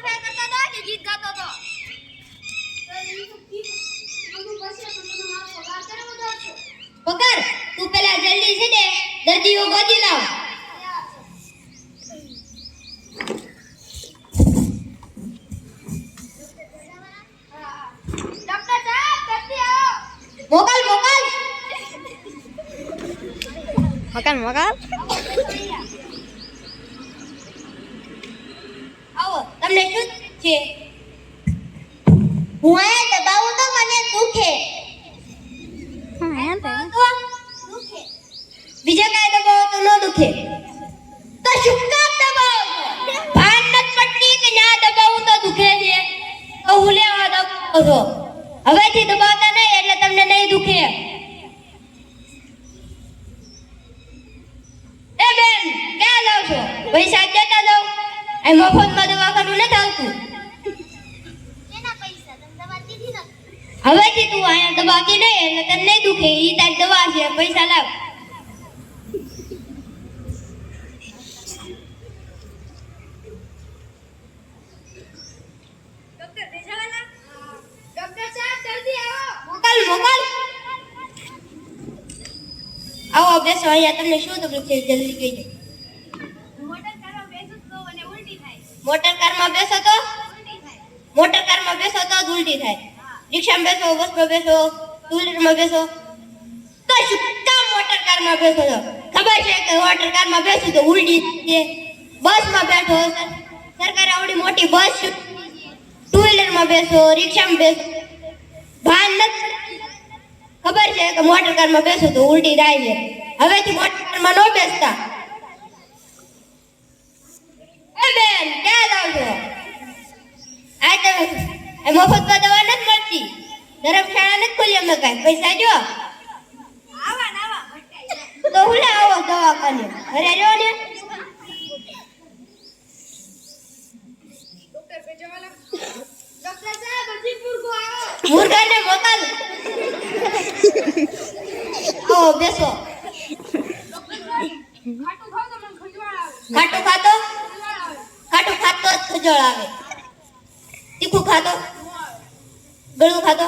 સફાઈ કરતો હતો કે ગીત ગાતો હતો? પકડ, તું પેલા જલ્દી છે ને દર્દીઓ ગોતી લાવ. ડોક્ટર સાહેબ દર્દી આવો. મોકલ મોકલ. આવો, તમને શું છે? હું આ દબાવું તો મને દુખે. દુખે. બીજા કાંઈ દબાવો તો ન દુખે. તો શું કામ દબાવો છો? ભાન નથી પડતી કે ના દબાવું તો દુખે છે. તો હું લેવા દબાવો છો. હવેથી દબાવતા નહીં એટલે તમને નહીં દુખે. એ બેન, ક્યાં જાવ છો? પૈસા દેતા જાવ. આ મફતમાં દવાખાનું નથી આવતું. કેના પૈસા? તમે દવા દીધી નથી. હવેથી તું અહીંયા દબાવતી નહીં એટલે તને નહીં દુખે. ઈ તારી દવા છે, પૈસા લાવ. ડોક્ટર ભેજાવાલા. ડોક્ટર સાહેબ જલ્દી આવો. મોકલ મોકલ. આવો બેસો. અહીંયા તમને શું તકલીફ છે જલ્દી કહેજો. મોટર કારમાં બેસો તો મને ઉલટી થાય. મોટર કારમાં બેસો તો ઉલટી થાય. મોટર કારમાં બેસો તો જ ઉલટી થાય. રિક્ષામાં બેસો, બસમાં બેસો, ટુ વ્હીલરમાં બેસો. તો શું કામ મોટર કારમાં બેસો છો? ખબર છે કે મોટર કારમાં બેસો તો ઉલટી થાય. બસમાં બેઠો સરકારે આવડી મોટી બસ, ટુ વ્હીલરમાં બેસો, રિક્ષામાં બેસો. ભાન નથી. ખબર છે કે મોટર કારમાં બેસો તો ઉલટી થાય છે. હવેથી મોટર કારમાં ન બેસતા. એ બેન, ક્યાં જાવ છો? આ તો મફતમાં દવા નથી મળતી. ધર્મશાળા નથી ખુલી અમે કાંઈ. પૈસા જો તો હું લે આવો દવાખાને. ઘરે રહ્યો ને. ડોક્ટર ભેજાવાલા. ડોક્ટર સાહેબ હજી મુર્ગો આવો. મુર્ગાને મોકલ. આવો બેસો. ખાટું ખાતો? ખાટું ખાતો જ ખજોળ આવે. તીખું ખાતો? ગળું ખાતો?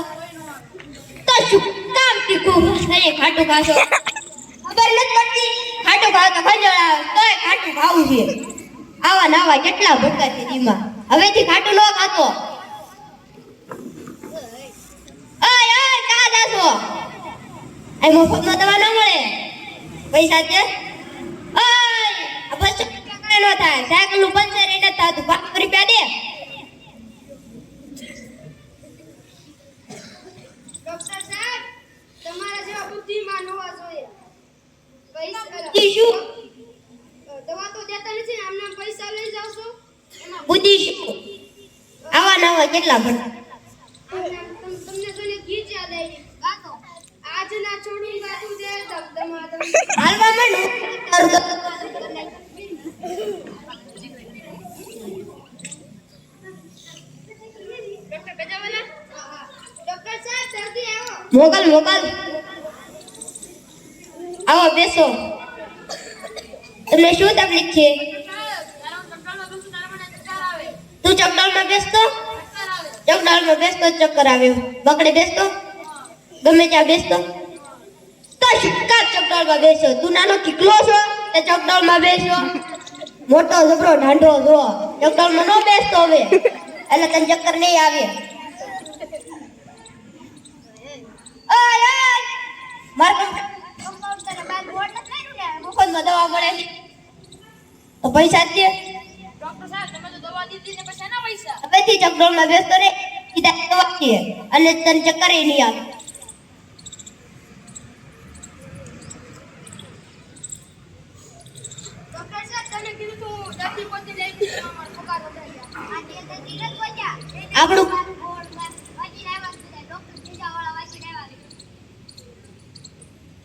તો શું કામ તીખું ખાય ખાટું ખાશો? ખબર નથી પડતી. ખાટું ખાવ તો ખજોળ આવે. તોય ખાટું ખાવું છે. આવા નાવા કેટલા ભટકા છે દીમાં. હવેથી ખાટું ન ખાતો. ઓય ઓય, કા જાશો? આ મફતમાં દવા ન મળે. પૈસા છે? ઓય, આ બસ કાંઈ ન થાય. સાયકલનું પંચર એ નથી થતું. 5 રૂપિયા દે. ડોક્ટર સાહેબ, તમારા જેવા બુદ્ધિમાન હોવા જોઈએ. પૈસા શું? દવા તો દેતા નથી ને, આમને પૈસા લઈ જાવ છો. એમાં બુદ્ધિ શું? આવા નવા કેટલા ભણતા. તમને જોઈને ગીત યાદ આવી. ગાતો. આજના છોડુંગા તુજે દમદમા દમ. હાલવા માંડ. ડોક્ટર ભેજાવાલા. ડોક્ટર સાહેબ જલ્દી આવો. મોકલ મોકલ. આવો બેસો. તમને શું તકલીફ છે? તું ચકડોળમાં બેસતો? ચકડોળમાં બેસતો ચક્કર આવે. બકડે બેસતો? ગમે ત્યાં બેસતો? તો શું કામ ચકડોળમાં બેસો? તું નાનો કીકલો છો તે ચકડોળમાં બેસો? મોટો જબરો ઢાંઢો છો. ચકડોળમાં ન બેસતો હવે, એટલે તને ચક્કર નહીં આવે. ઓય ઓય, માર કમ્પાઉન્ડર બાર બોર્ડ નથી લાગ્યું ને, મફતમાં દવા મળે છે. તો પૈસા દે. ડોક્ટર સાહેબ, તમે તો દવા દીધી ને પછી એના પૈસા. હવેથી ચકડોળમાં બેસતો રે. સીધા દવા છે અને તને ચક્કર નહીં આવે. ડોક્ટર સાહેબ, તમે કીધું તો દર્દી પોતે લઈ દીધું. અમારો પગાર વધારી આ દે દર્દી રત વચ્યા. આપણું બોર્ડ વાંચી આવ્યા છે. ડોક્ટર ભેજાવાળા વાંચી આવ્યા.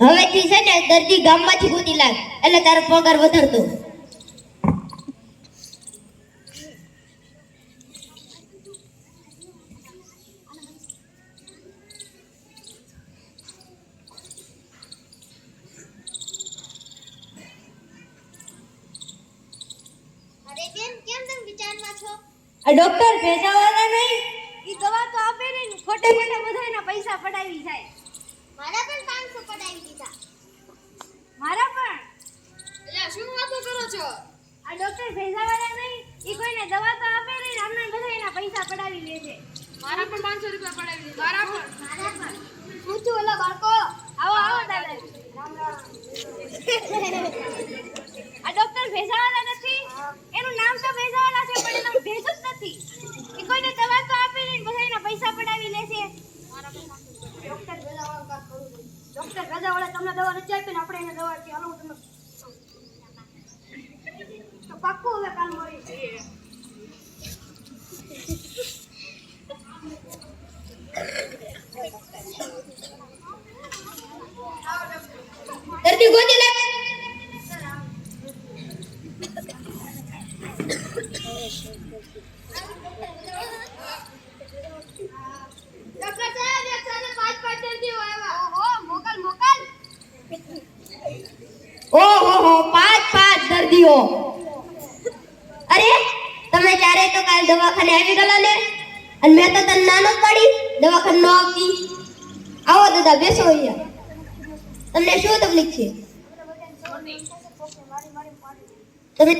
હવેથી છે ને દર્દી ગામમાંથી ગોતી લાગ એટલે તારો પગાર વધારતો. અરે બેન, કેમ તમે વિચારમાં છો? આ ડોક્ટર ભેજાવાળા નહીં? ઈ દવા તો આપે ને ખોટે ખોટે બધાયના પૈસા પડાવી જાય. મારા પણ 500 પડાવી દીધા. મારા પણ. એટલે શું વાતો કરો છો? આ ડોક્ટર ભેજાવાળા નહીં, ઈ કોઈને દવા તો આપે ને આમને બધાયના પૈસા પડાવી લે છે. મારા પણ 500 રૂપિયા પડાવી દીધા. મારા પણ. હું છું ઓલા બાળકો. આવો આવો દાદા. રામ રામ. આ ડોક્ટર ભેજાવાળા નથી? એનું નામ તો ભેજાવાળા છે પણ એનું ભેજ જ નથી. ઈ કોઈને દવા તો આપે ને બધાયના પૈસા પડાવી લે છે. ડોક્ટર ભેજાવાળા વાત કરું છું. ડોક્ટર ભેજાવાળા તમને દવા નથી આપી ને આપણે એને દવા આપી. હાલો હું તમને તો પાક્કું હવે કાલ મળી. દર્દી ગોતી લે. ડોક્ટર સાહેબ એક સાથે 5 દર્દીઓ આવ્યા. ઓહો મોકલ મોકલ. ઓહો 5 દર્દીઓ. અરે તમે ચારે તો કાલ દવાખાને આવી ગયેલા ને, અને મેં તો તને નાનો જ પાડી દવાખાને ન આવતી. આવો દાદા બેસો અહીંયા. તમને શું તકલીફ છે? તમે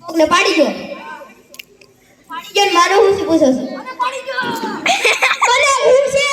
કોકને પાડી દો. પાડી દો ને મારો હું શું પૂછો છો? મને પાડી ગયો. મને હું છે